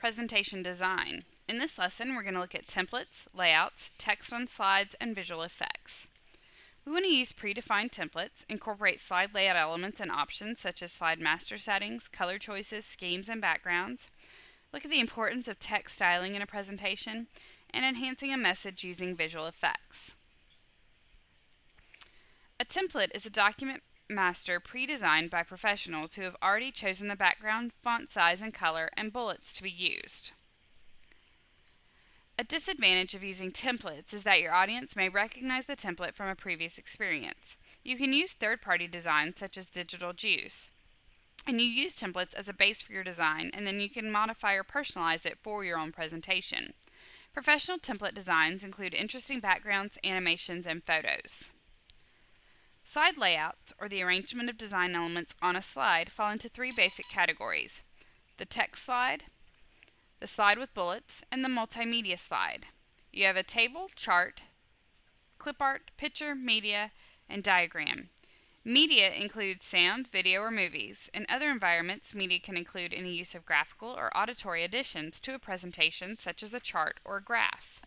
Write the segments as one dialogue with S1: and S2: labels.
S1: Presentation design. In this lesson, we're going to look at templates, layouts, text on slides, and visual effects. We want to use predefined templates, incorporate slide layout elements and options such as slide master settings, color choices, schemes, and backgrounds. Look at the importance of text styling in a presentation, and enhancing a message using visual effects. A template is a document master pre-designed by professionals who have already chosen the background, font size and color, and bullets to be used. A disadvantage of using templates is that your audience may recognize the template from a previous experience. You can use third-party designs such as Digital Juice, and you use templates as a base for your design, and then you can modify or personalize it for your own presentation. Professional template designs include interesting backgrounds, animations, and photos. Slide layouts, or the arrangement of design elements on a slide, fall into three basic categories: the text slide, the slide with bullets, and the multimedia slide. You have a table, chart, clip art, picture, media, and diagram. Media includes sound, video, or movies. In other environments, media can include any use of graphical or auditory additions to a presentation, such as a chart or a graph.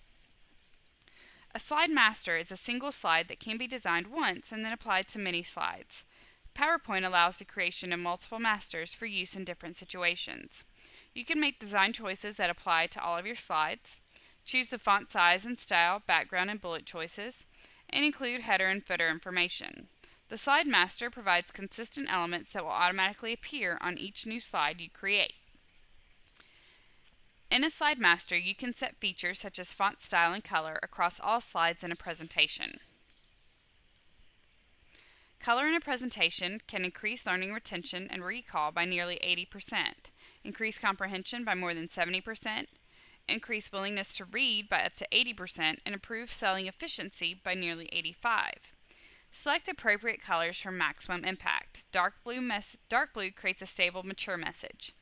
S1: A slide master is a single slide that can be designed once and then applied to many slides. PowerPoint allows the creation of multiple masters for use in different situations. You can make design choices that apply to all of your slides, choose the font size and style, background and bullet choices, and include header and footer information. The slide master provides consistent elements that will automatically appear on each new slide you create. In a slide master, you can set features such as font style and color across all slides in a presentation. Color in a presentation can increase learning retention and recall by nearly 80%, increase comprehension by more than 70%, increase willingness to read by up to 80%, and improve selling efficiency by nearly 85%. Select appropriate colors for maximum impact. Dark blue creates a stable, mature message.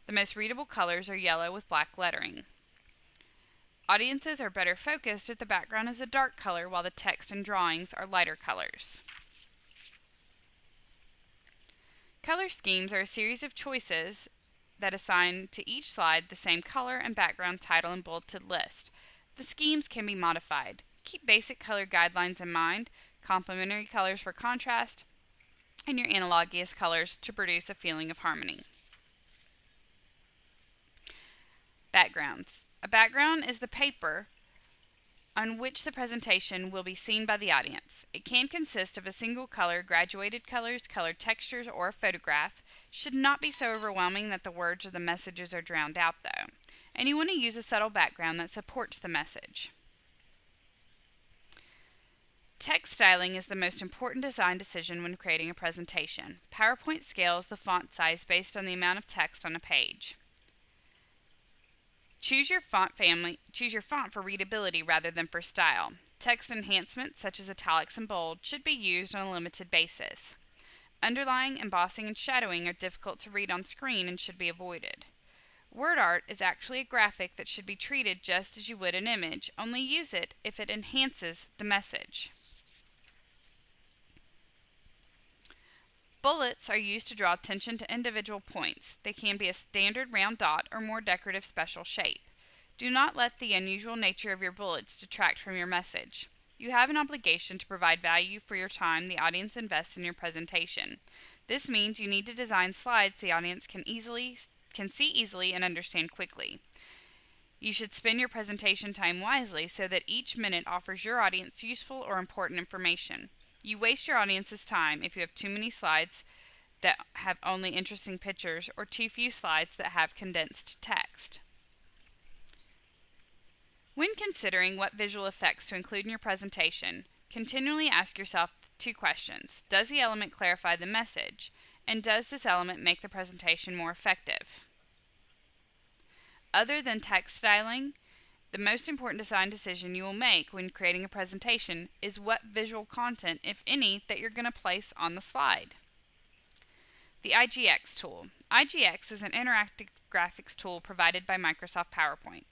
S1: The most readable colors are yellow with black lettering. Audiences are better focused if the background is a dark color while the text and drawings are lighter colors. Color schemes are a series of choices that assign to each slide the same color and background, title, and bulleted list. The schemes can be modified. Keep basic color guidelines in mind, complementary colors for contrast, and your analogous colors to produce a feeling of harmony. Backgrounds. A background is the paper on which the presentation will be seen by the audience. It can consist of a single color, graduated colors, colored textures, or a photograph. Should not be so overwhelming that the words or the messages are drowned out though. And you want to use a subtle background that supports the message. Text styling is the most important design decision when creating a presentation. PowerPoint scales the font size based on the amount of text on a page. Choose your font for readability rather than for style. Text enhancements such as italics and bold should be used on a limited basis. Underlying, embossing, and shadowing are difficult to read on screen and should be avoided. Word art is actually a graphic that should be treated just as you would an image, only use it if it enhances the message. Bullets are used to draw attention to individual points. They can be a standard round dot or more decorative special shape. Do not let the unusual nature of your bullets detract from your message. You have an obligation to provide value for your time the audience invests in your presentation. This means you need to design slides the audience can see easily and understand quickly. You should spend your presentation time wisely so that each minute offers your audience useful or important information. You waste your audience's time if you have too many slides that have only interesting pictures or too few slides that have condensed text. When considering what visual effects to include in your presentation, continually ask yourself two questions. Does the element clarify the message? And does this element make the presentation more effective? Other than text styling, the most important design decision you will make when creating a presentation is what visual content, if any, that you're going to place on the slide. The IGX Tool. IGX is an interactive graphics tool provided by Microsoft PowerPoint.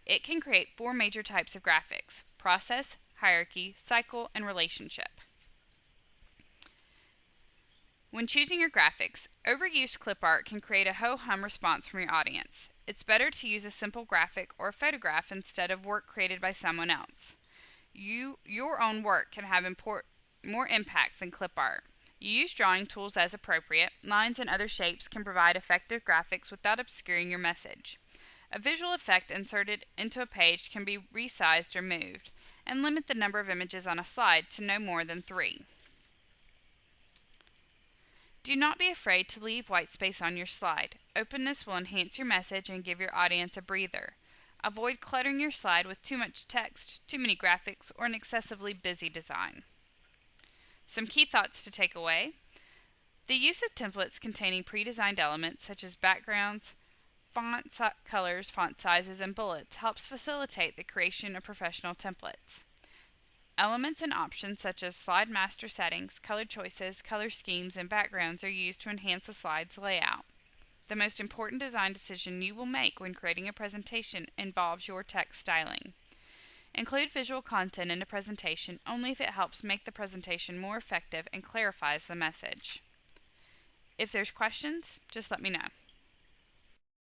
S1: It can create four major types of graphics: process, hierarchy, cycle, and relationship. When choosing your graphics, overused clip art can create a ho-hum response from your audience. It's better to use a simple graphic or photograph instead of work created by someone else. Your own work can have more impact than clip art. You use drawing tools as appropriate. Lines and other shapes can provide effective graphics without obscuring your message. A visual effect inserted into a page can be resized or moved, and limit the number of images on a slide to no more than 3. Do not be afraid to leave white space on your slide. Openness will enhance your message and give your audience a breather. Avoid cluttering your slide with too much text, too many graphics, or an excessively busy design. Some key thoughts to take away. The use of templates containing pre-designed elements such as backgrounds, font colors, font sizes, and bullets helps facilitate the creation of professional templates. Elements and options such as slide master settings, color choices, color schemes, and backgrounds are used to enhance the slide's layout. The most important design decision you will make when creating a presentation involves your text styling. Include visual content in a presentation only if it helps make the presentation more effective and clarifies the message. If there's questions, just let me know.